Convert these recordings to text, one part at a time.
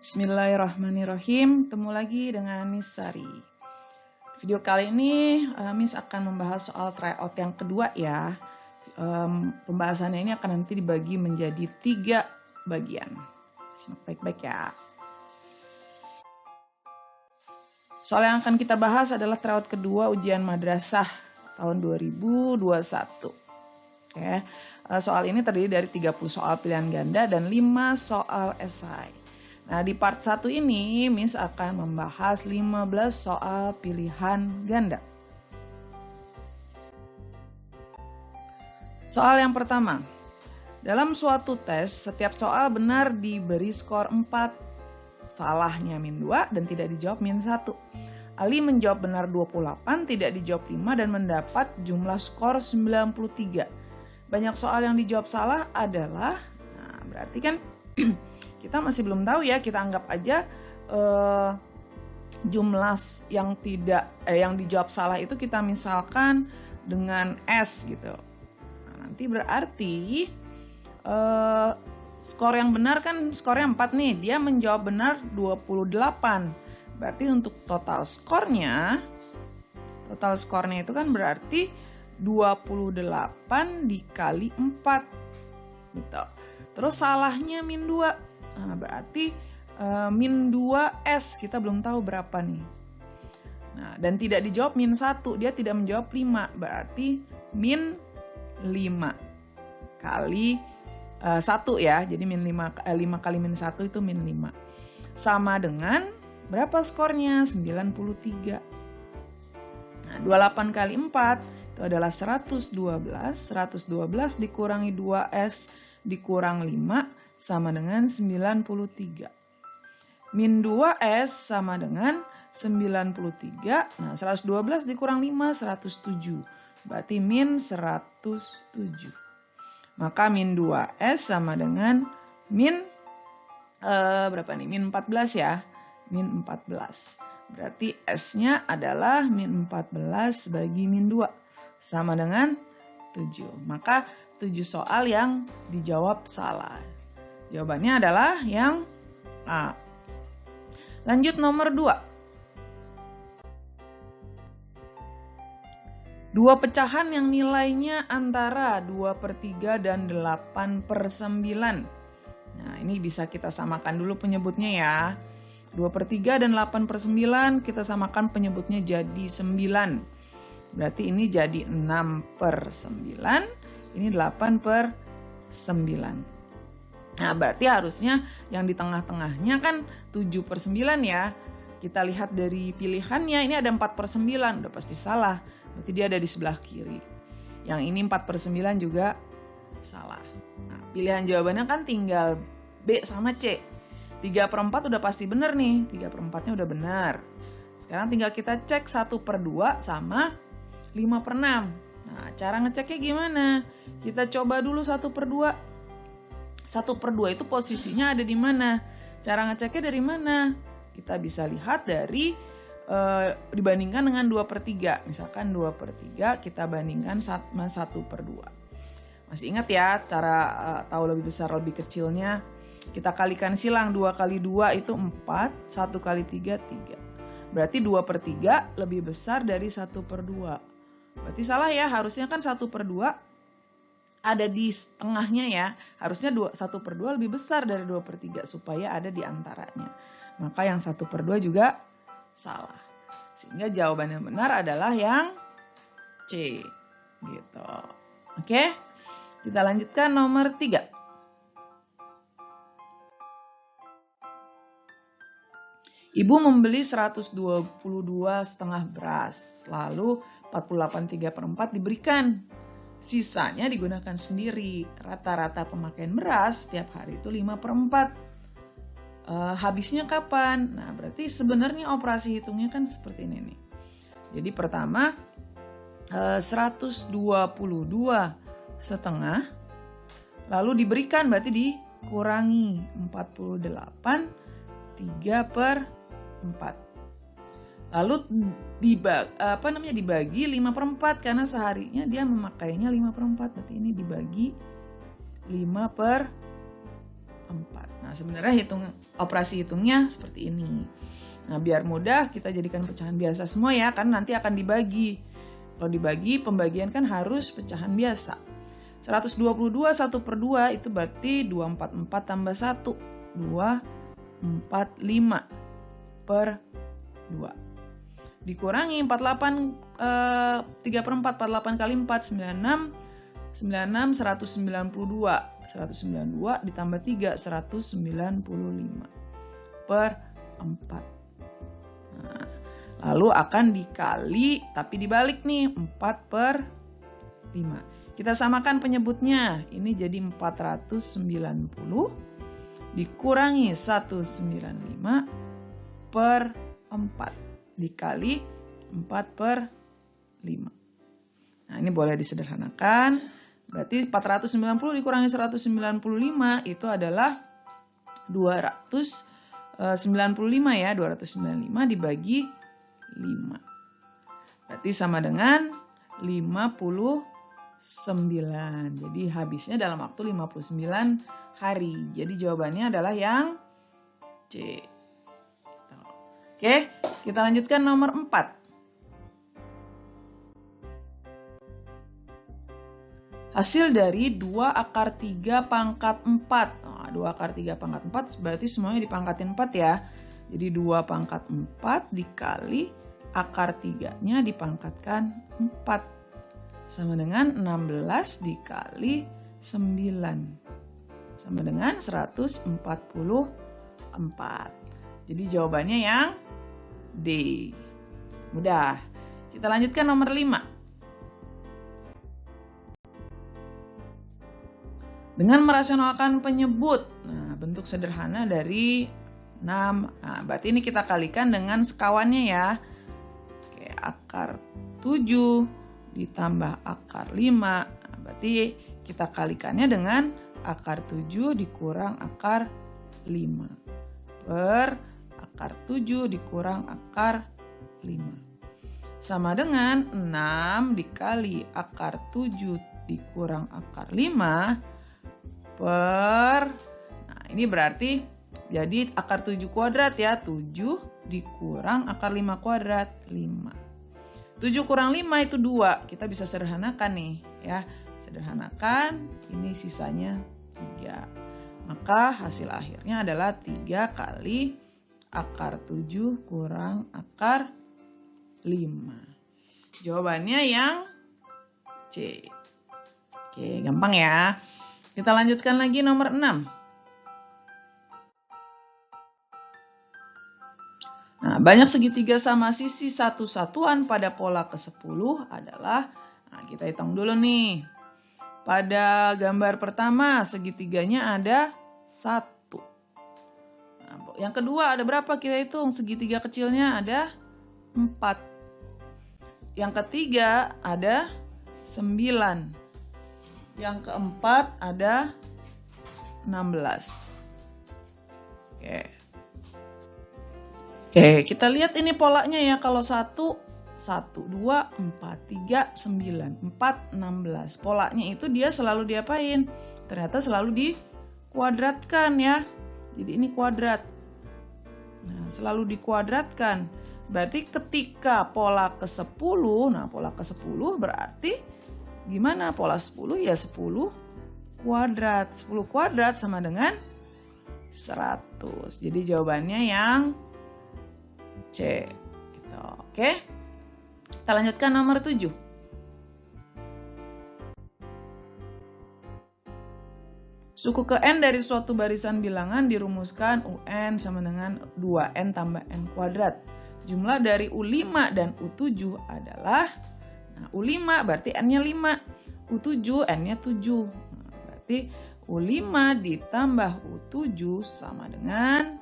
Bismillahirrahmanirrahim. Ketemu lagi dengan Miss Sari. Video kali ini Miss akan membahas soal tryout yang kedua ya. Pembahasannya ini akan nanti dibagi menjadi 3 bagian. Simak baik-baik ya. Soal yang akan kita bahas adalah tryout kedua ujian madrasah tahun 2021. Oke. Soal ini terdiri dari 30 soal pilihan ganda dan 5 soal esai. Nah, di part 1 ini Miss akan membahas 15 soal pilihan ganda. Soal yang pertama. Dalam suatu tes, setiap soal benar diberi skor 4, salahnya -2 dan tidak dijawab -1. Ali menjawab benar 28, tidak dijawab 5 dan mendapat jumlah skor 93. Banyak soal yang dijawab salah adalah, nah berarti kan kita masih belum tahu ya, kita anggap aja jumlah yang dijawab salah itu kita misalkan dengan S gitu. Nah, nanti berarti skor yang benar kan skornya 4 nih, dia menjawab benar 28. Berarti untuk total skornya itu kan berarti 28 dikali 4 gitu. Terus salahnya -2. Nah, berarti -2S kita belum tahu berapa nih. Nah, dan tidak dijawab -1, dia tidak menjawab 5, berarti -5 kali 1 ya. Jadi 5 kali -1 itu -5. Sama dengan berapa skornya? 93. Nah, 28 kali 4 itu adalah 112. 112 dikurangi 2S dikurang 5 sama dengan 93. -2S sama dengan 93. Nah, 112 dikurang 5, 107. Berarti -107. Maka -2S sama dengan berapa nih? -14 ya. -14. Berarti S-nya adalah -14 bagi -2. Sama dengan 7. Maka 7 soal yang dijawab salah. Jawabannya adalah yang A. Lanjut nomor 2. 2 pecahan yang nilainya antara 2/3 dan 8/9. Nah, ini bisa kita samakan dulu penyebutnya ya. 2/3 dan 8/9 kita samakan penyebutnya jadi 9. Berarti ini jadi 6/9, ini 8/9. Nah, berarti harusnya yang di tengah-tengahnya kan 7/9 ya. Kita lihat dari pilihannya, ini ada 4/9, udah pasti salah. Berarti dia ada di sebelah kiri. Yang ini 4/9 juga salah. Nah, pilihan jawabannya kan tinggal B sama C. 3/4 udah pasti benar nih, 3/4-nya udah benar. Sekarang tinggal kita cek 1/2 sama 5/6. Nah, cara ngeceknya gimana? Kita coba dulu 1/2. 1/2 itu posisinya ada di mana? Cara ngeceknya dari mana? Kita bisa lihat dari dibandingkan dengan 2/3. Misalkan 2/3 kita bandingkan sama 1/2. Masih ingat ya cara tahu lebih besar lebih kecilnya? Kita kalikan silang, 2 kali 2 itu 4, 1 kali 3, 3. Berarti 2/3 lebih besar dari 1/2. Berarti salah ya, harusnya kan 1/2 ada di tengahnya ya. Harusnya 1/2 lebih besar dari 2/3 supaya ada di antaranya. Maka yang 1/2 juga salah. Sehingga jawaban yang benar adalah yang C. Gitu. Oke? Kita lanjutkan nomor 3. Ibu membeli 122,5 beras, lalu 48/3/4 diberikan. Sisanya digunakan sendiri. Rata-rata pemakaian beras setiap hari itu 5/4. Habisnya kapan? Nah, berarti sebenarnya operasi hitungnya kan seperti ini nih. Jadi pertama 122,5 lalu diberikan berarti dikurangi 48 3/4. Lalu dibagi 5/4 karena seharinya dia memakainya 5/4. Berarti ini dibagi 5/4. Nah, sebenarnya operasi hitungnya seperti ini. Nah, biar mudah kita jadikan pecahan biasa semua ya, kan nanti akan dibagi. Kalau dibagi, pembagian kan harus pecahan biasa. 122 1/2 itu berarti 244 tambah 1. 245 per 2. Dikurangi 48 3/4, 48 kali 4, 96, 192. 192 ditambah 3, 195 per 4. Nah, lalu akan dikali, tapi dibalik nih, 4/5. Kita samakan penyebutnya, ini jadi 490 dikurangi 195 per 4 dikali 4/5. Nah, ini boleh disederhanakan. Berarti 490 dikurangi 195 itu adalah 295 ya, 295 dibagi 5. Berarti sama dengan 59. Jadi habisnya dalam waktu 59 hari. Jadi jawabannya adalah yang C. Oke, kita lanjutkan nomor 4. Hasil dari 2 akar 3 pangkat 4. Nah, 2 akar 3 pangkat 4 berarti semuanya dipangkatin 4 ya. Jadi 2 pangkat 4 dikali akar 3-nya dipangkatkan 4. Sama dengan 16 dikali 9. Sama dengan 144. Jadi jawabannya yang D. Mudah. Kita lanjutkan nomor 5. Dengan merasionalkan penyebut. Nah, bentuk sederhana dari 6. Nah, berarti ini kita kalikan dengan sekawannya ya. Oke, akar 7 ditambah akar 5. Nah, berarti kita kalikannya dengan akar 7 dikurang akar 5. Per akar 7 dikurang akar 5. Sama dengan 6 dikali akar 7 dikurang akar 5 per, nah ini berarti jadi akar 7 kuadrat ya, 7 dikurang akar 5 kuadrat, 5. 7 kurang 5 itu 2, kita bisa sederhanakan nih ya, sederhanakan, ini sisanya 3. Maka hasil akhirnya adalah 3 kali akar 7 kurang akar 5. Jawabannya yang C. Oke, gampang ya. Kita lanjutkan lagi nomor 6. Nah, banyak segitiga sama sisi satu satuan pada pola ke-10 adalah, nah kita hitung dulu nih. Pada gambar pertama segitiganya ada 1. Nah, yang kedua ada berapa kita hitung? Segitiga kecilnya ada 4. Yang ketiga ada 9. Yang keempat ada 16. Oke, kita lihat ini polanya ya. Kalau 1, 2, 4, 3, 9, 4, 16. Polanya itu dia selalu diapain? Ternyata selalu dikuadratkan ya. Jadi ini kuadrat. Nah, selalu dikuadratkan. Berarti ketika pola ke-10, nah pola ke-10 berarti gimana? Pola 10 ya 10 kuadrat. 10 kuadrat sama dengan 100. Jadi jawabannya yang C. Gitu. Oke. Kita lanjutkan nomor 7. Suku ke N dari suatu barisan bilangan dirumuskan UN sama dengan 2N tambah N kuadrat. Jumlah dari U5 dan U7 adalah, nah, U5 berarti N-nya 5, U7 N-nya 7. Nah, berarti U5 ditambah U7 sama dengan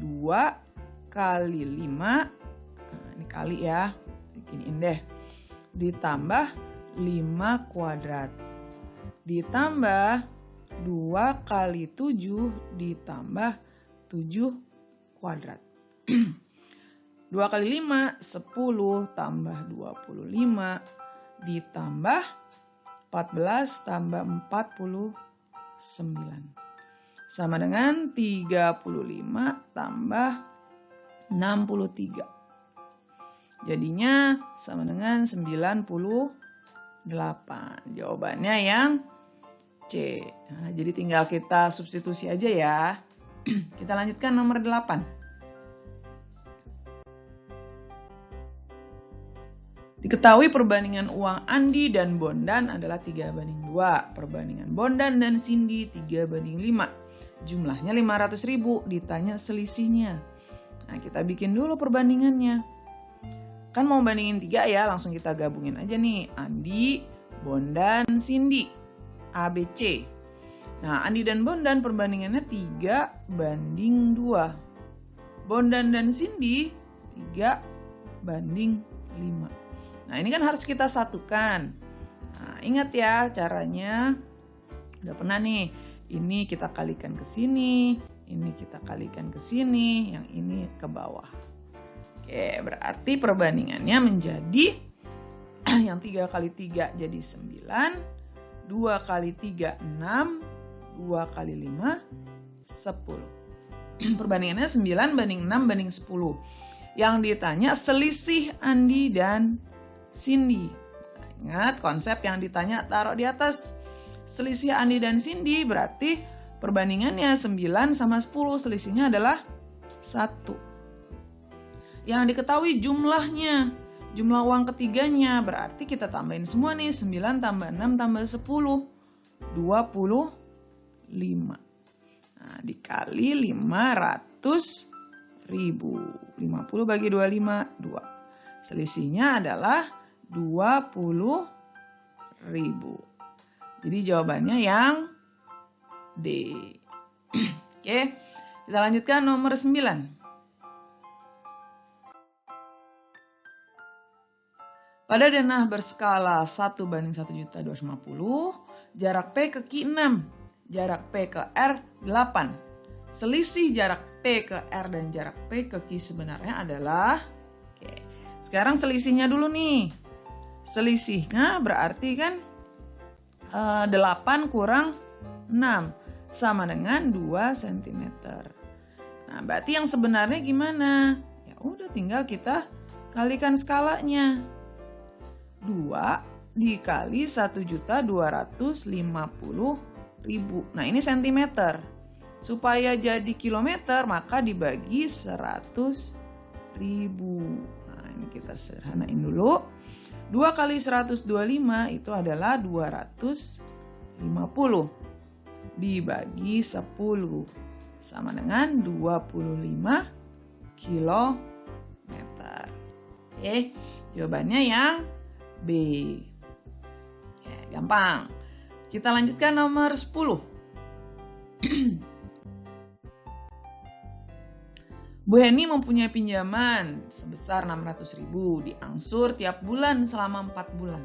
2 kali 5, nah, ini kali ya, beginiin deh, ditambah 5 kuadrat, ditambah 2 kali 7 ditambah 7 kuadrat. 2 kali 5, 10 tambah 25 ditambah 14 tambah 49. sama dengan 35 tambah 63. Jadinya sama dengan 98. Jawabannya yang C. Nah, jadi tinggal kita substitusi aja ya. Kita lanjutkan nomor 8. Diketahui perbandingan uang Andi dan Bondan adalah 3:2. Perbandingan Bondan dan Cindy 3:5. Jumlahnya 500.000, ditanya selisihnya. Nah, kita bikin dulu perbandingannya. Kan mau bandingin 3 ya, langsung kita gabungin aja nih. Andi, Bondan, Cindy. ABC. Nah, Andi dan Bondan perbandingannya 3:2. Bondan dan Cindy 3:5. Nah, ini kan harus kita satukan. Nah, ingat ya caranya. Udah pernah nih. Ini kita kalikan ke sini, ini kita kalikan ke sini, yang ini ke bawah. Oke, berarti perbandingannya menjadi yang 3 kali 3 jadi 9. 2 kali 3, 6. 2 kali 5, 10. Perbandingannya 9:6:10. Yang ditanya selisih Andi dan Cindy. Ingat konsep yang ditanya taruh di atas. Selisih Andi dan Cindy berarti perbandingannya 9 sama 10. Selisihnya adalah 1. Yang diketahui jumlahnya. Jumlah uang ketiganya berarti kita tambahin semua nih. 9 tambah 6 tambah 10. 25. Nah, dikali 500.000. 50 bagi 25, 2. Selisihnya adalah 20.000. Jadi jawabannya yang D. Oke, kita lanjutkan nomor 9. Pada denah berskala 1:1.250, jarak P ke Q 6, jarak P ke R 8. Selisih jarak P ke R dan jarak P ke Q sebenarnya adalah, sekarang selisihnya dulu nih. Selisihnya berarti kan 8 kurang 6 sama dengan 2 cm. Nah, berarti yang sebenarnya gimana? Ya udah tinggal kita kalikan skalanya. 2 dikali 1.250.000. Nah, ini cm. Supaya jadi kilometer maka dibagi 100.000. Nah, ini kita sederhanain dulu. 2 kali 125 itu adalah 250 dibagi 10 sama dengan 25 kilometer. Oke, jawabannya yang B. Oke, gampang. Kita lanjutkan nomor 10. Bu Heni mempunyai pinjaman sebesar 600.000 diangsur tiap bulan selama 4 bulan.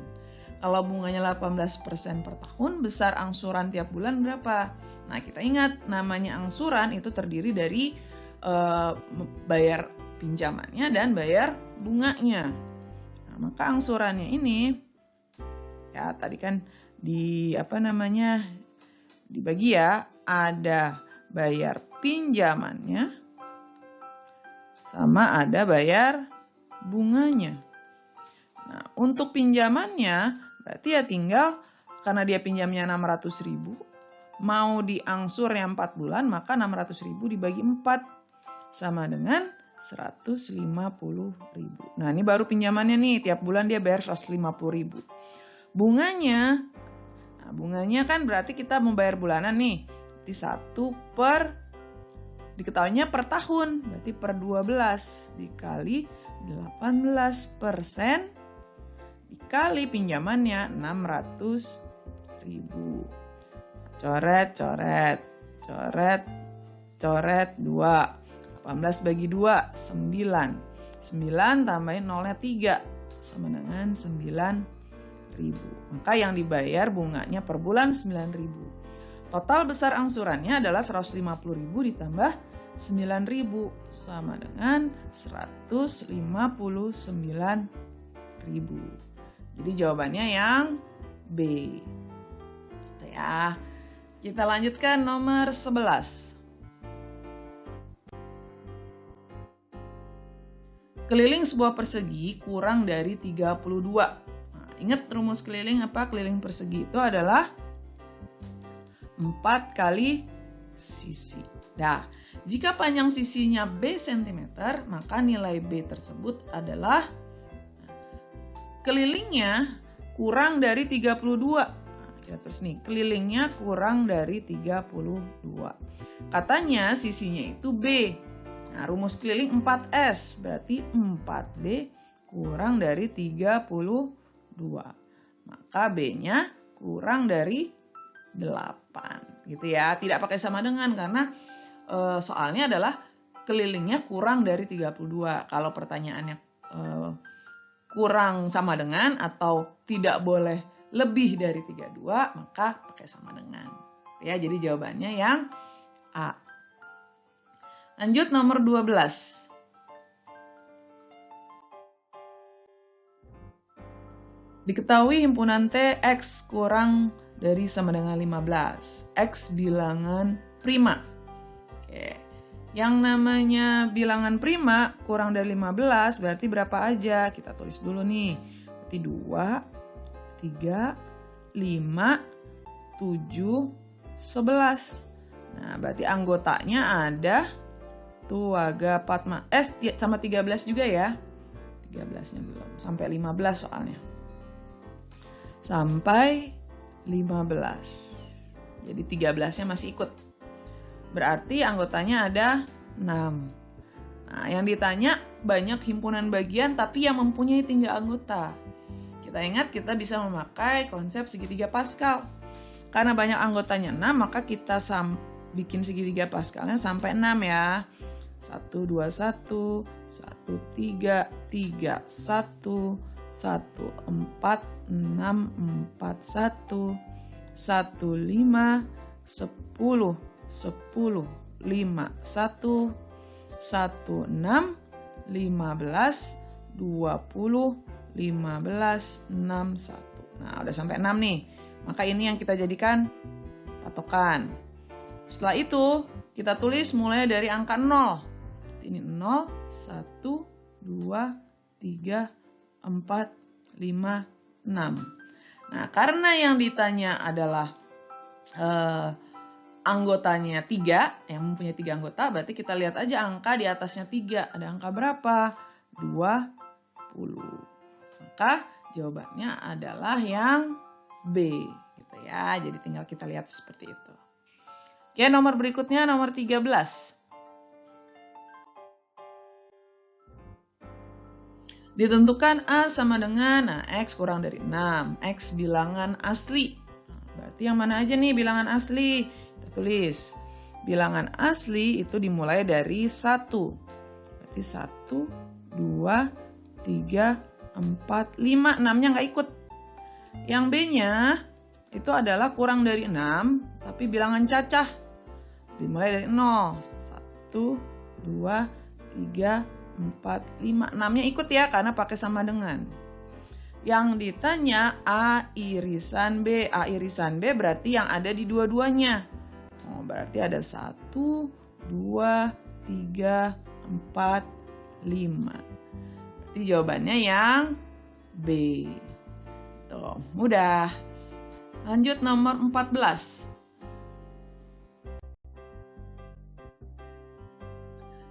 Kalau bunganya 18% per tahun, besar angsuran tiap bulan berapa? Nah, kita ingat namanya angsuran itu terdiri dari bayar pinjamannya dan bayar bunganya. Nah, maka angsurannya ini ya tadi kan dibagi ya, ada bayar pinjamannya sama ada bayar bunganya. Nah, untuk pinjamannya berarti ya tinggal karena dia pinjamnya 600.000, mau diangsur yang 4 bulan maka 600.000 dibagi 4 sama dengan 150.000. Nah, ini baru pinjamannya nih, tiap bulan dia bayar 150.000. Bunganya, nah bunganya kan berarti kita membayar bulanan nih, berarti 1 per diketahuinya per tahun, berarti per 12 dikali 18% dikali pinjamannya 600.000. Coret 2. 18 bagi 2, 9. 9 tambahin nolnya 3 sama dengan 9.000. Maka yang dibayar bunganya per bulan 9.000. Total besar angsurannya adalah 150.000 ditambah 9.000 sama dengan 159.000. Jadi jawabannya yang B. Ya. Kita lanjutkan nomor 11. Keliling sebuah persegi kurang dari 32. Nah, ingat rumus keliling apa? Keliling persegi itu adalah 4 kali sisi. Nah, jika panjang sisinya B cm, maka nilai B tersebut adalah kelilingnya kurang dari 32. Kita terus nih, kelilingnya kurang dari 32. Katanya sisinya itu B. Nah, rumus keliling 4S, berarti 4B kurang dari 32. Maka B-nya kurang dari 8. Gitu ya, tidak pakai sama dengan karena soalnya adalah kelilingnya kurang dari 32. Kalau pertanyaannya kurang sama dengan atau tidak boleh lebih dari 32, maka pakai sama dengan. Ya, jadi jawabannya yang A. Lanjut nomor 12. Diketahui himpunan T X kurang dari sama dengan 15. X bilangan prima. Oke. Yang namanya bilangan prima kurang dari 15 berarti berapa aja? Kita tulis dulu nih. Berarti 2, 3, 5, 7, 11. Nah, berarti anggotanya ada tuh agak 4 sama 13 juga ya. 13-nya belum, sampai 15 soalnya. Sampai 15. Jadi 13-nya masih ikut. Berarti anggotanya ada 6. Nah, yang ditanya banyak himpunan bagian tapi yang mempunyai 3 anggota. Kita ingat kita bisa memakai konsep segitiga Pascal. Karena banyak anggotanya 6, maka kita bikin segitiga Pascalnya sampai 6 ya. 1, 2, 1, 1, 3, 3, 1, 1, 4, 6, 4, 1, 1, 5, 10, 10, 5, 1, 1, 6, 15, 20, 15, 6, 1. Nah, udah sampai 6 nih. Maka ini yang kita jadikan patokan. Setelah itu, kita tulis mulai dari angka 0. Ini 0, 1, 2, 3, 4, 5, 6. Nah, karena yang ditanya adalah anggotanya 3, yang mempunyai 3 anggota, berarti kita lihat aja angka di atasnya 3. Ada angka berapa? 20. Maka jawabannya adalah yang B, gitu ya. Jadi tinggal kita lihat seperti itu. Oke, nomor berikutnya nomor 13. Ditentukan A sama dengan X kurang dari 6. X bilangan asli. Berarti yang mana aja nih bilangan asli? Kita tulis. Bilangan asli itu dimulai dari 1. Berarti 1, 2, 3, 4, 5. 6-nya nggak ikut. Yang B-nya itu adalah kurang dari 6, tapi bilangan cacah. Dimulai dari 0. 1, 2, 3, 4, 5. 6-nya ikut ya, karena pakai sama dengan. Yang ditanya A irisan B. A irisan B berarti yang ada di dua-duanya. Oh, berarti ada 1, 2, 3, 4, 5. Jadi jawabannya yang B. Tuh, mudah. Lanjut nomor 14.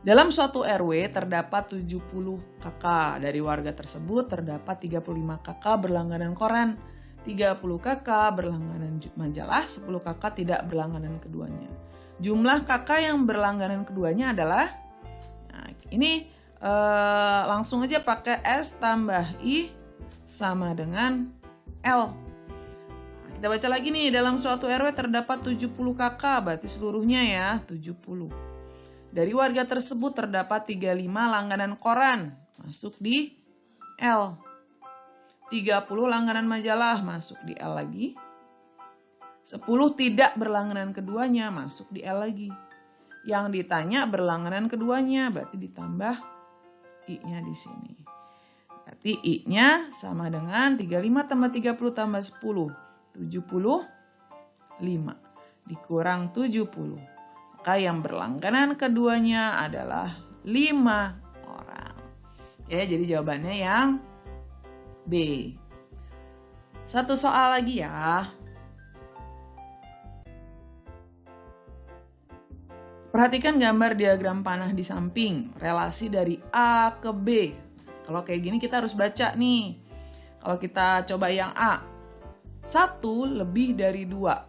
Dalam suatu RW terdapat 70 kakak. Dari warga tersebut terdapat 35 kakak berlangganan koran, 30 kakak berlangganan majalah, 10 kakak tidak berlangganan keduanya. Jumlah kakak yang berlangganan keduanya adalah, nah, ini langsung aja pakai S tambah I sama dengan L. Nah, kita baca lagi nih, dalam suatu RW terdapat 70 kakak, berarti seluruhnya ya 70. Dari warga tersebut terdapat 35 langganan koran, masuk di L. 30 langganan majalah, masuk di L lagi. 10 tidak berlangganan keduanya, masuk di L lagi. Yang ditanya berlangganan keduanya, berarti ditambah I-nya di sini. Berarti I-nya sama dengan 35 tambah 30 tambah 10, 75. dikurang 70. Maka yang berlangganan keduanya adalah 5 orang. Ya, jadi jawabannya yang B. Satu soal lagi ya. Perhatikan gambar diagram panah di samping, relasi dari A ke B. Kalau kayak gini kita harus baca nih. Kalau kita coba yang A, 1 lebih dari 2.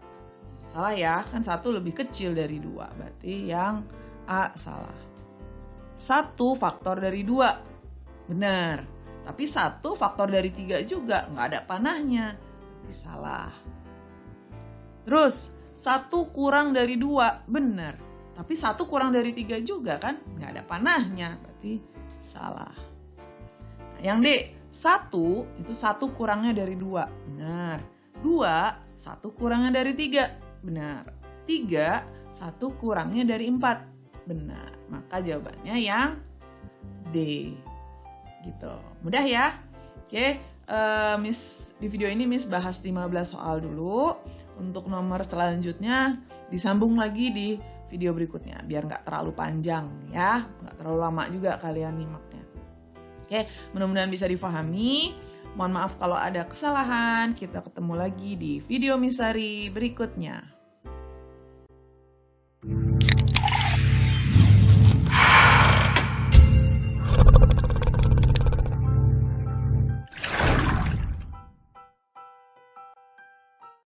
Salah ya, kan 1 lebih kecil dari 2. Berarti yang A salah. 1 faktor dari 2. Benar. Tapi 1 faktor dari 3 juga. Nggak ada panahnya. Berarti salah. Terus, 1 kurang dari 2. Benar. Tapi 1 kurang dari 3 juga kan. Nggak ada panahnya. Berarti salah. Nah, yang D, 1 itu 1 kurangnya dari 2. Benar. 2, 1 kurangnya dari 3. Benar. 3, 1 kurangnya dari 4. Benar. Maka jawabannya yang D. Gitu. Mudah ya? Oke, di video ini Miss bahas 15 soal dulu. Untuk nomor selanjutnya disambung lagi di video berikutnya. Biar nggak terlalu panjang ya. Nggak terlalu lama juga kalian nyimaknya. Oke, mudah-mudahan bisa difahami. Mohon maaf kalau ada kesalahan. Kita ketemu lagi di video Miss Sari berikutnya.